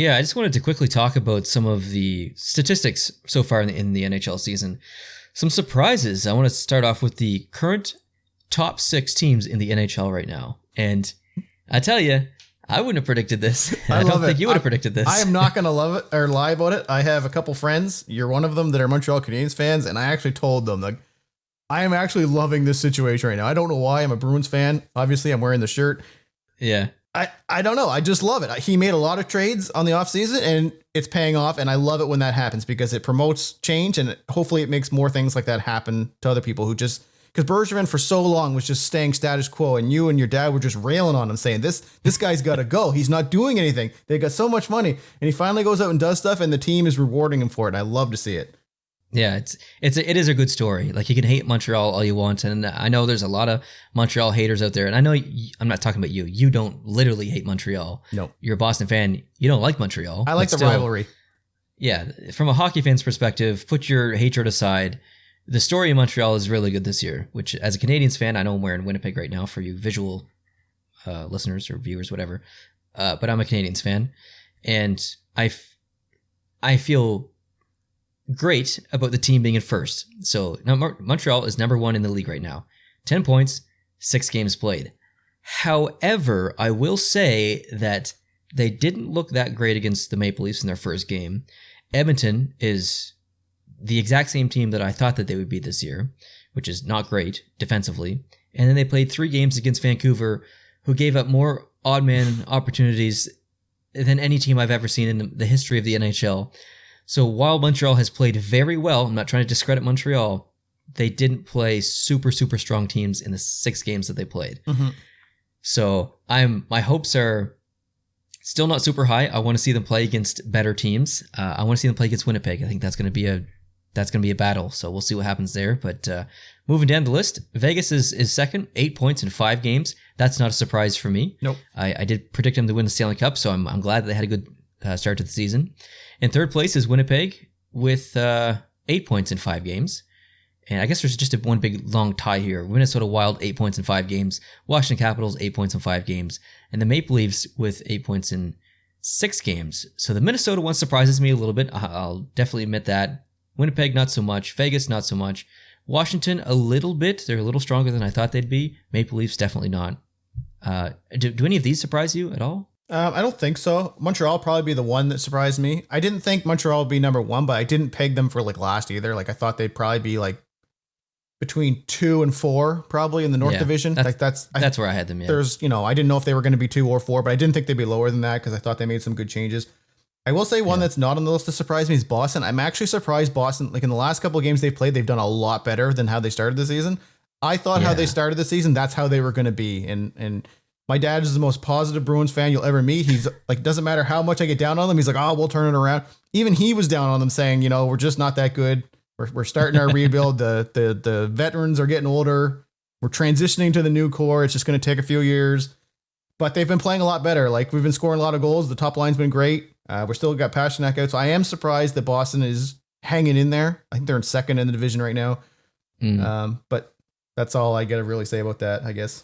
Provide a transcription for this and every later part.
Yeah, I just wanted to quickly talk about some of the statistics so far in the NHL season. Some surprises. I want to start off with the current top 6 teams in the NHL right now. And I tell you, I wouldn't have predicted this. I don't think you would have predicted this. I am not going to love it or lie about it. I have a couple friends. You're one of them that are Montreal Canadiens fans. And I actually told them, like, I am actually loving this situation right now. I don't know why. I'm a Bruins fan. Obviously, I'm wearing the shirt. Yeah. I don't know. I just love it. He made a lot of trades on the offseason and it's paying off. And I love it when that happens because it promotes change and hopefully it makes more things like that happen to other people who just, because Bergevin for so long was just staying status quo and you and your dad were just railing on him saying this guy's got to go. He's not doing anything. They got so much money and he finally goes out and does stuff and the team is rewarding him for it. I love to see it. Yeah, it is a good story. Like, you can hate Montreal all you want, and I know there's a lot of Montreal haters out there, and I know I'm not talking about you. You don't literally hate Montreal. No. You're a Boston fan. You don't like Montreal. I like the rivalry. Yeah, from a hockey fan's perspective, put your hatred aside. The story in Montreal is really good this year, which as a Canadiens fan, I know I'm wearing Winnipeg right now for you visual listeners or viewers, whatever. But I'm a Canadiens fan, and I feel great about the team being in first. So Montreal is number 1 in the league right now. 10 points, 6 games played. However, I will say that they didn't look that great against the Maple Leafs in their first game. Edmonton is the exact same team that I thought that they would be this year, which is not great defensively. And then they played 3 games against Vancouver, who gave up more odd man opportunities than any team I've ever seen in the history of the NHL. So while Montreal has played very well, I'm not trying to discredit Montreal, they didn't play super, super strong teams in the 6 games that they played. Mm-hmm. So my hopes are still not super high. I want to see them play against better teams. I want to see them play against Winnipeg. I think that's going to be a battle. So we'll see what happens there. But moving down the list, Vegas is second, 8 points in 5 games. That's not a surprise for me. Nope. I did predict them to win the Stanley Cup, so I'm glad that they had a good start to the season. In third place is Winnipeg with 8 points in 5 games. And I guess there's just one big long tie here. Minnesota Wild, 8 points in 5 games. Washington Capitals, 8 points in 5 games. And the Maple Leafs with 8 points in 6 games. So the Minnesota one surprises me a little bit. I'll definitely admit that. Winnipeg, not so much. Vegas, not so much. Washington, a little bit. They're a little stronger than I thought they'd be. Maple Leafs, definitely not. Do any of these surprise you at all? I don't think so. Montreal will probably be the one that surprised me. I didn't think Montreal would be number 1, but I didn't peg them for like last either. Like I thought they'd probably be like between 2 and 4 probably in the North Division. That's where I had them. Yeah. There's, I didn't know if they were going to be 2 or 4, but I didn't think they'd be lower than that because I thought they made some good changes. I will say one that's not on the list that surprised me is Boston. I'm actually surprised Boston, like in the last couple of games they've played, they've done a lot better than how they started the season. I thought how they started the season, that's how they were going to be. And my dad is the most positive Bruins fan you'll ever meet. He's like, doesn't matter how much I get down on them. He's like, oh, we'll turn it around. Even he was down on them saying, we're just not that good. We're starting our rebuild. The veterans are getting older. We're transitioning to the new core. It's just going to take a few years, but they've been playing a lot better. Like we've been scoring a lot of goals. The top line's been great. We're still got Pasternak out. So I am surprised that Boston is hanging in there. I think they're in second in the division right now. But that's all I got to really say about that, I guess.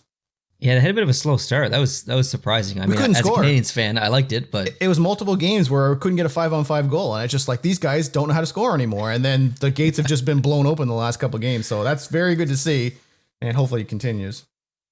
Yeah, they had a bit of a slow start. That was surprising. I mean, as a Canadiens fan, I liked it, but it was multiple games where we couldn't get a 5-on-5 goal, and it's just like these guys don't know how to score anymore. And then the gates have just been blown open the last couple of games, so that's very good to see, and hopefully it continues.